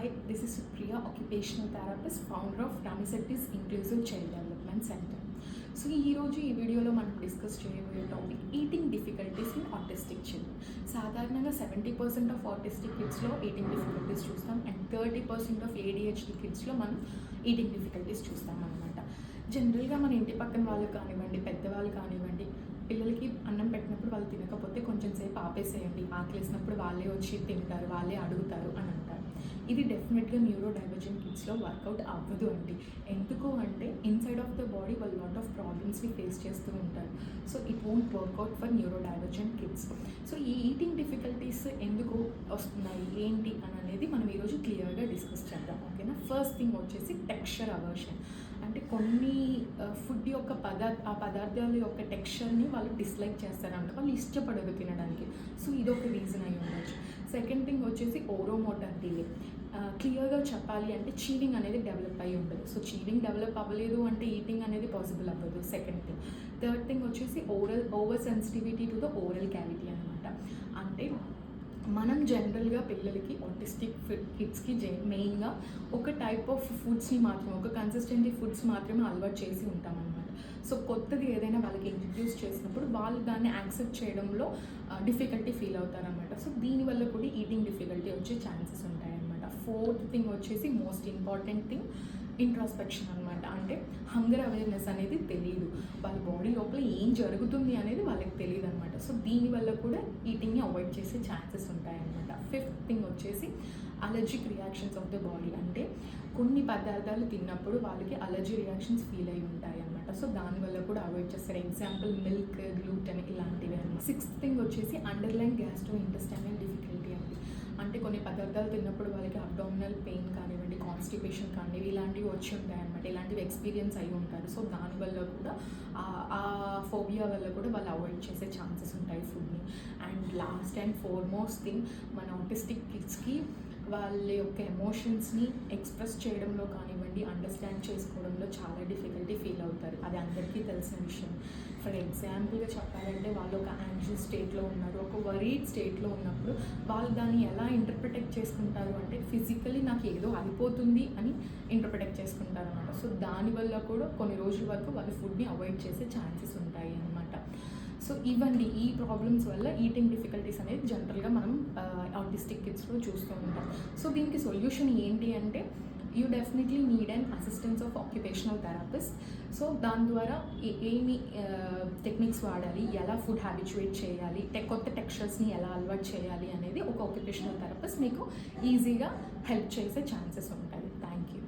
Hi, this is Supriya, occupational therapist, founder of Ramisettis Inclusive Child Development Center. So ఈరోజు ఈ వీడియోలో మనం discuss చేయబోయే topic eating difficulties in autistic children. సాధారణంగా 70% of autistic కిడ్స్లో eating difficulties చూస్తాం and 30% of ADHD కిడ్స్లో మనం eating difficulties చూస్తాం అనమాట. జనరల్గా మన ఇంటి పక్కన వాళ్ళు కానివ్వండి, పెద్దవాళ్ళు కానివ్వండి, పిల్లలకి అన్నం పెట్టినప్పుడు వాళ్ళు తినకపోతే కొంచెం సేపు ఆపేసేయండి, ఆకలేసినప్పుడు వాళ్ళే వచ్చి తింటారు, వాళ్ళే అడుగుతారు అని అంటారు. ఇది డెఫినెట్గా న్యూరో డైవర్జెంట్ కిడ్స్లో వర్కౌట్ అవ్వదు అండి. ఎందుకు అంటే ఇన్సైడ్ ఆఫ్ ద బాడీ వాళ్ళు లాట్ ఆఫ్ ప్రాబ్లమ్స్ని ఫేస్ చేస్తూ ఉంటారు. So it won't work out for neurodivergent kids. So ఈ ఈటింగ్ డిఫికల్టీస్ ఎందుకు వస్తున్నాయి, ఏంటి అని అనేది మనం ఈరోజు క్లియర్గా డిస్కస్ చేద్దాం. ఓకేనా? ఫస్ట్ థింగ్ వచ్చేసి టెక్స్చర్ అవర్షన్. అంటే కొన్ని ఫుడ్ యొక్క పదార్థాల యొక్క టెక్స్చర్ని వాళ్ళు డిస్లైక్ చేస్తారంట, వాళ్ళు ఇష్టపడరు తినడానికి. సో ఇదొక రీజన్ అయి ఉండొచ్చు. సెకండ్ థింగ్ వచ్చేసి ఓరోమోటర్ డిలే. క్లియర్గా చెప్పాలి అంటే చీవింగ్ అనేది డెవలప్ అయ్యి ఉండదు. సో చీవింగ్ డెవలప్ అవ్వలేదు అంటే ఈటింగ్ అనేది పాసిబుల్ అవ్వదు. Second thing. థర్డ్ థింగ్ వచ్చేసి over sensitivity to the oral cavity అనమాట. అంటే మనం జనరల్గా పిల్లలకి ఆటిస్టిక్ కిడ్స్కి మెయిన్గా ఒక టైప్ ఆఫ్ ఫుడ్స్ని మాత్రమే, ఒక కన్సిస్టెంట్ ఫుడ్స్ మాత్రమే అలవాటు చేసి ఉంటామన్నమాట. సో కొత్తది ఏదైనా వాళ్ళకి ఇంట్రడ్యూస్ చేసినప్పుడు వాళ్ళు దాన్ని యాక్సెప్ట్ చేయడంలో డిఫికల్టీ ఫీల్ అవుతారనమాట. సో దీనివల్ల కూడా ఈటింగ్ డిఫికల్టీ వచ్చే ఛాన్సెస్ ఉంటాయన్నమాట. ఫోర్త్ థింగ్ వచ్చేసి మోస్ట్ ఇంపార్టెంట్ థింగ్ ఇంట్రాస్పెక్షన్ అనమాట. అంటే హంగర్ అవేర్నెస్ అనేది తెలియదు, వాళ్ళ బాడీ లోపల ఏం జరుగుతుంది అనేది వాళ్ళకి తెలియదు అనమాట. సో దీనివల్ల కూడా ఈటింగ్ని అవాయిడ్ చేసే ఛాన్సెస్ ఉంటాయన్నమాట. ఫిఫ్త్ థింగ్ వచ్చేసి allergic reactions of the body. అంటే కొన్ని పదార్థాలు తిన్నప్పుడు వాళ్ళకి అలర్జీ రియాక్షన్స్ ఫీల్ అయి ఉంటాయి అనమాట. సో దానివల్ల కూడా అవాయిడ్ చేస్తారు. ఎగ్జాంపుల్ మిల్క్, గ్లూటెన్ ఇలాంటివి అనమాట. సిక్స్త్ థింగ్ వచ్చేసి అండర్లైన్ గ్యాస్ట్రో ఇంటెస్టైనల్ డిఫికల్టీ అండి. అంటే కొన్ని పదార్థాలు తిన్నప్పుడు వాళ్ళకి అబ్డామినల్ పెయిన్ కానివ్వండి, కాన్స్టిపేషన్ కానివ్వండి, ఇలాంటివి వచ్చి ఉంటాయి అనమాట. ఇలాంటివి ఎక్స్పీరియన్స్ అయి ఉంటారు. సో దానివల్ల కూడా ఆ ఫోబియా వల్ల కూడా వాళ్ళు అవాయిడ్ చేసే ఛాన్సెస్ ఉంటాయి ఫుడ్ని. And last and foremost thing, మన ఆటిస్టిక్ కిడ్స్కి వాళ్ళ యొక్క ఎమోషన్స్ని ఎక్స్ప్రెస్ చేయడంలో కానివ్వండి, అండర్స్టాండ్ చేసుకోవడంలో చాలా డిఫికల్టీ ఫీల్ అవుతారు. అది అందరికీ తెలిసిన విషయం. ఫర్ ఎగ్జాంపుల్గా చెప్పాలంటే వాళ్ళు ఒక యాంగ్షియస్ స్టేట్లో ఉన్నారు, ఒక వరీడ్ స్టేట్లో ఉన్నప్పుడు వాళ్ళు దాన్ని ఎలా ఇంటర్ప్రిటెక్ట్ చేసుకుంటారు అంటే ఫిజికలీ నాకు ఏదో అయిపోతుంది అని ఇంటర్ప్రిటెక్ట్ చేసుకుంటారు అనమాట. సో దానివల్ల కూడా కొన్ని రోజుల వరకు వాళ్ళు ఫుడ్ని అవాయిడ్ చేసే ఛాన్సెస్ ఉంటాయి అన్నమాట. సో ఇవన్నీ ఈ ప్రాబ్లమ్స్ వల్ల ఈటింగ్ డిఫికల్టీస్ అనేది జనరల్గా మనం ఆటిస్టిక్ కిడ్స్లో చూస్తూ ఉంటాం. సో దీనికి సొల్యూషన్ ఏంటి అంటే you definitely need and assistance of occupational therapist. So దాని ద్వారా ఏమి టెక్నిక్స్ వాడాలి, ఎలా ఫుడ్ హ్యాబిచువేట్ చేయాలి, కొత్త టెక్స్చర్స్ని ఎలా అలవాటు చేయాలి అనేది ఒక ఆక్యుపేషనల్ థెరపిస్ట్ మీకు ఈజీగా హెల్ప్ చేసే ఛాన్సెస్ ఉంటాయి. Thank you.